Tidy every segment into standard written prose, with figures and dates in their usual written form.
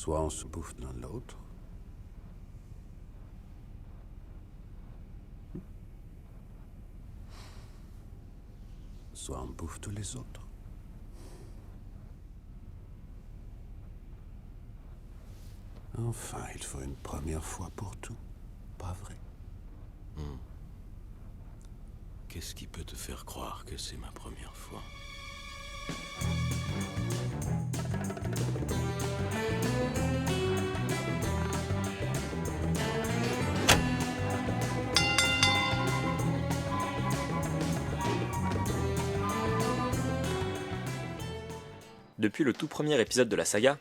Soit on se bouffe l'un l'autre, soit on bouffe tous les autres. Enfin, il faut une première fois pour tout, pas vrai? Qu'est-ce qui peut te faire croire que c'est ma première fois? Depuis le tout premier épisode de la saga,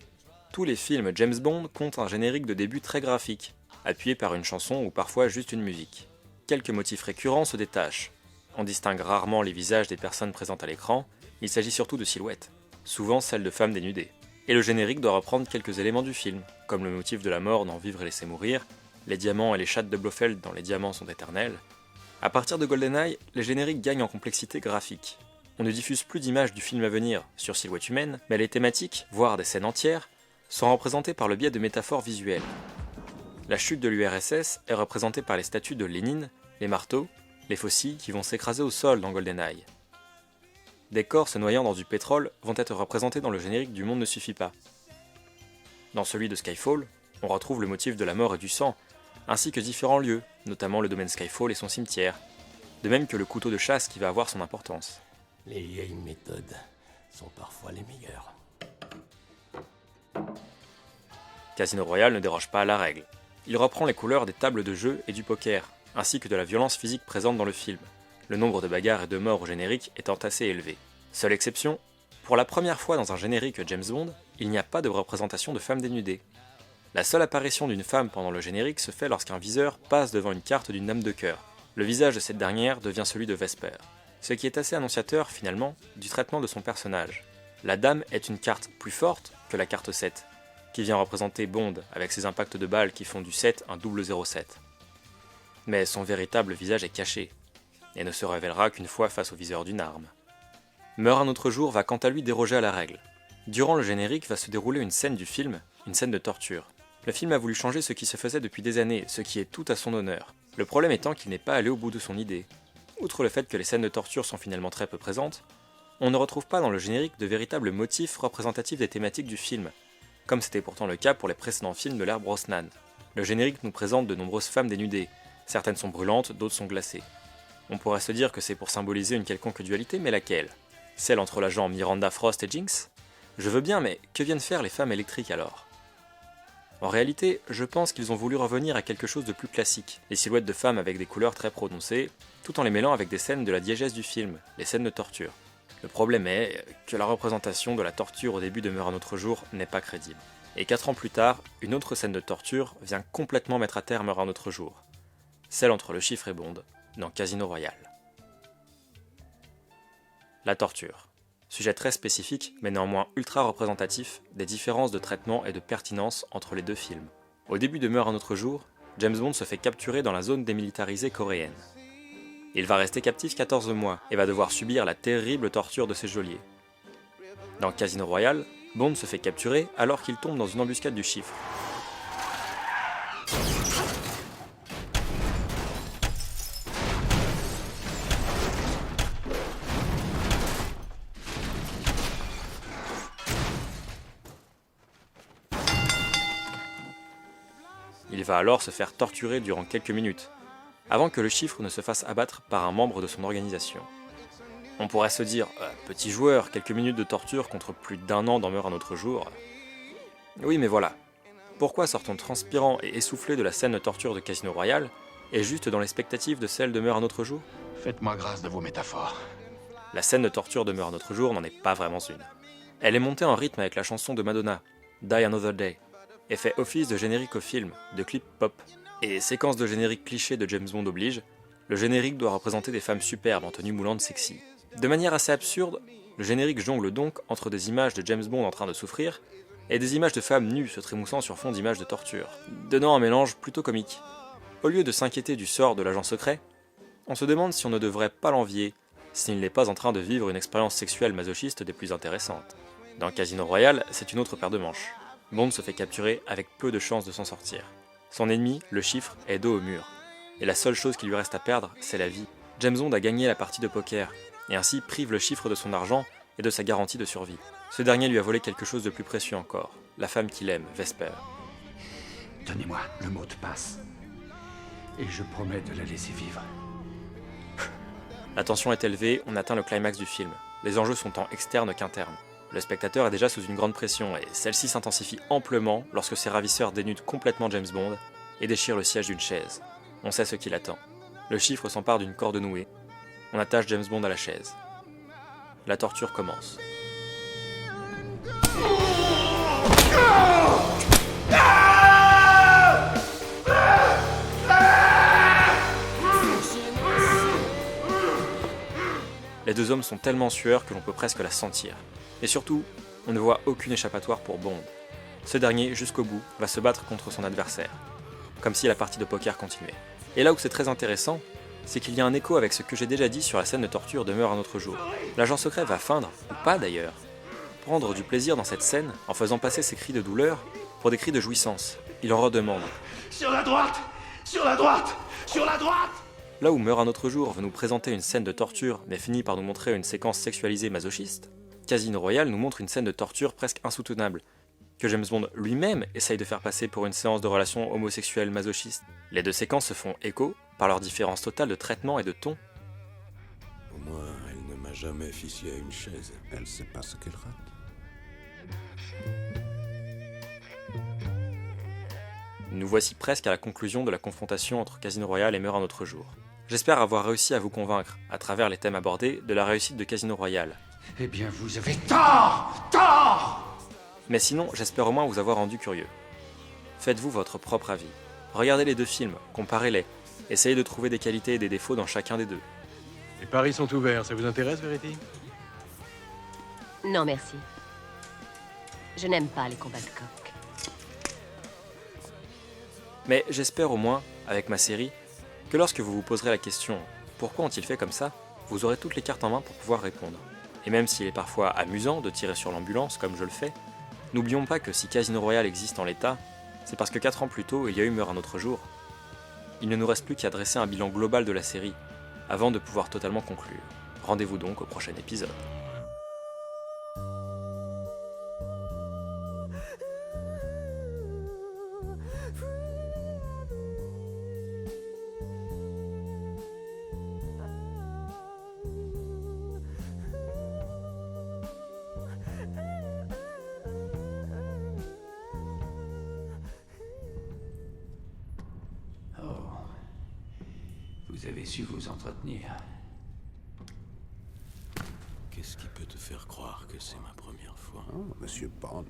tous les films James Bond comptent un générique de début très graphique, appuyé par une chanson ou parfois juste une musique. Quelques motifs récurrents se détachent. On distingue rarement les visages des personnes présentes à l'écran, il s'agit surtout de silhouettes, souvent celles de femmes dénudées. Et le générique doit reprendre quelques éléments du film, comme le motif de la mort dans Vivre et laisser mourir, les diamants et les chattes de Blofeld dans Les diamants sont éternels. À partir de GoldenEye, les génériques gagnent en complexité graphique. On ne diffuse plus d'images du film à venir sur silhouette humaine, mais les thématiques, voire des scènes entières, sont représentées par le biais de métaphores visuelles. La chute de l'URSS est représentée par les statues de Lénine, les marteaux, les fossiles qui vont s'écraser au sol dans GoldenEye. Des corps se noyant dans du pétrole vont être représentés dans le générique du Monde ne suffit pas. Dans celui de Skyfall, on retrouve le motif de la mort et du sang, ainsi que différents lieux, notamment le domaine Skyfall et son cimetière, de même que le couteau de chasse qui va avoir son importance. Les vieilles méthodes sont parfois les meilleures. Casino Royale ne déroge pas à la règle. Il reprend les couleurs des tables de jeu et du poker, ainsi que de la violence physique présente dans le film, le nombre de bagarres et de morts au générique étant assez élevé. Seule exception, pour la première fois dans un générique James Bond, il n'y a pas de représentation de femmes dénudées. La seule apparition d'une femme pendant le générique se fait lorsqu'un viseur passe devant une carte d'une dame de cœur. Le visage de cette dernière devient celui de Vesper, ce qui est assez annonciateur, finalement, du traitement de son personnage. La dame est une carte plus forte que la carte 7, qui vient représenter Bond avec ses impacts de balles qui font du 7 un double 07. Mais son véritable visage est caché, et ne se révélera qu'une fois face au viseur d'une arme. Meurt un autre jour va quant à lui déroger à la règle. Durant le générique va se dérouler une scène du film, une scène de torture. Le film a voulu changer ce qui se faisait depuis des années, ce qui est tout à son honneur. Le problème étant qu'il n'est pas allé au bout de son idée. Outre le fait que les scènes de torture sont finalement très peu présentes, on ne retrouve pas dans le générique de véritables motifs représentatifs des thématiques du film, comme c'était pourtant le cas pour les précédents films de l'ère Brosnan. Le générique nous présente de nombreuses femmes dénudées, certaines sont brûlantes, d'autres sont glacées. On pourrait se dire que c'est pour symboliser une quelconque dualité, mais laquelle? Celle entre l'agent Miranda Frost et Jinx? Je veux bien, mais que viennent faire les femmes électriques alors? En réalité, je pense qu'ils ont voulu revenir à quelque chose de plus classique, les silhouettes de femmes avec des couleurs très prononcées, tout en les mêlant avec des scènes de la diégèse du film, les scènes de torture. Le problème est que la représentation de la torture au début de Meurt un autre jour n'est pas crédible. Et 4 ans plus tard, une autre scène de torture vient complètement mettre à terre Meurt un autre jour. Celle entre le chiffre et Bond, dans Casino Royale. La torture. Sujet très spécifique, mais néanmoins ultra représentatif, des différences de traitement et de pertinence entre les deux films. Au début de Meurt un autre jour, James Bond se fait capturer dans la zone démilitarisée coréenne. Il va rester captif 14 mois et va devoir subir la terrible torture de ses geôliers. Dans Casino Royale, Bond se fait capturer alors qu'il tombe dans une embuscade du chiffre. Il va alors se faire torturer durant quelques minutes, avant que le chiffre ne se fasse abattre par un membre de son organisation. On pourrait se dire, petit joueur, quelques minutes de torture contre plus d'1 an dans Meurt un autre jour. Oui, mais voilà. Pourquoi sort-on transpirant et essoufflé de la scène de torture de Casino Royale, et juste dans l'expectative de celle de Meurt un autre jour? Faites-moi grâce de vos métaphores. La scène de torture de Meurt un autre jour n'en est pas vraiment une. Elle est montée en rythme avec la chanson de Madonna, Die Another Day, et fait office de générique au film, de clip pop. Et séquence de générique cliché de James Bond oblige, le générique doit représenter des femmes superbes en tenue moulante sexy. De manière assez absurde, le générique jongle donc entre des images de James Bond en train de souffrir et des images de femmes nues se trémoussant sur fond d'images de torture, donnant un mélange plutôt comique. Au lieu de s'inquiéter du sort de l'agent secret, on se demande si on ne devrait pas l'envier, s'il n'est pas en train de vivre une expérience sexuelle masochiste des plus intéressantes. Dans Casino Royale, c'est une autre paire de manches. Bond se fait capturer avec peu de chances de s'en sortir. Son ennemi, le chiffre, est dos au mur. Et la seule chose qui lui reste à perdre, c'est la vie. James Bond a gagné la partie de poker, et ainsi prive le chiffre de son argent et de sa garantie de survie. Ce dernier lui a volé quelque chose de plus précieux encore, la femme qu'il aime, Vesper. Donnez-moi le mot de passe. Et je promets de la laisser vivre. La tension est élevée, on atteint le climax du film. Les enjeux sont tant externes qu'internes. Le spectateur est déjà sous une grande pression, et celle-ci s'intensifie amplement lorsque ses ravisseurs dénudent complètement James Bond et déchirent le siège d'une chaise. On sait ce qui l'attend. Le chiffre s'empare d'une corde nouée. On attache James Bond à la chaise. La torture commence. Les deux hommes sont tellement sueurs que l'on peut presque la sentir. Et surtout, on ne voit aucune échappatoire pour Bond. Ce dernier, jusqu'au bout, va se battre contre son adversaire, comme si la partie de poker continuait. Et là où c'est très intéressant, c'est qu'il y a un écho avec ce que j'ai déjà dit sur la scène de torture de Meurt un autre jour. L'agent secret va feindre, ou pas d'ailleurs, prendre du plaisir dans cette scène en faisant passer ses cris de douleur pour des cris de jouissance. Il en redemande. Sur la droite! Sur la droite! Sur la droite! Là où Meurt un autre jour veut nous présenter une scène de torture mais finit par nous montrer une séquence sexualisée masochiste, Casino Royale nous montre une scène de torture presque insoutenable, que James Bond lui-même essaye de faire passer pour une séance de relations homosexuelles masochistes. Les deux séquences se font écho par leur différence totale de traitement et de ton. Au moins, elle ne m'a jamais ficelé à une chaise. Elle sait pas ce qu'elle rate. Nous voici presque à la conclusion de la confrontation entre Casino Royale et Meurt un autre jour. J'espère avoir réussi à vous convaincre, à travers les thèmes abordés, de la réussite de Casino Royale. Eh bien, vous avez tort! Tort! Mais sinon, j'espère au moins vous avoir rendu curieux. Faites-vous votre propre avis. Regardez les deux films, comparez-les, essayez de trouver des qualités et des défauts dans chacun des deux. Les paris sont ouverts, ça vous intéresse, Verity? Non, merci. Je n'aime pas les combats de coq. Mais j'espère au moins, avec ma série, que lorsque vous vous poserez la question « Pourquoi ont-ils fait comme ça ?», vous aurez toutes les cartes en main pour pouvoir répondre. Et même s'il est parfois amusant de tirer sur l'ambulance comme je le fais, n'oublions pas que si Casino Royale existe en l'état, c'est parce que 4 ans plus tôt, il y a eu Meurt un autre jour. Il ne nous reste plus qu'à dresser un bilan global de la série, avant de pouvoir totalement conclure. Rendez-vous donc au prochain épisode. Vous avez su vous entretenir. Qu'est-ce qui peut te faire croire que c'est ma première fois? Oh, Monsieur Bond.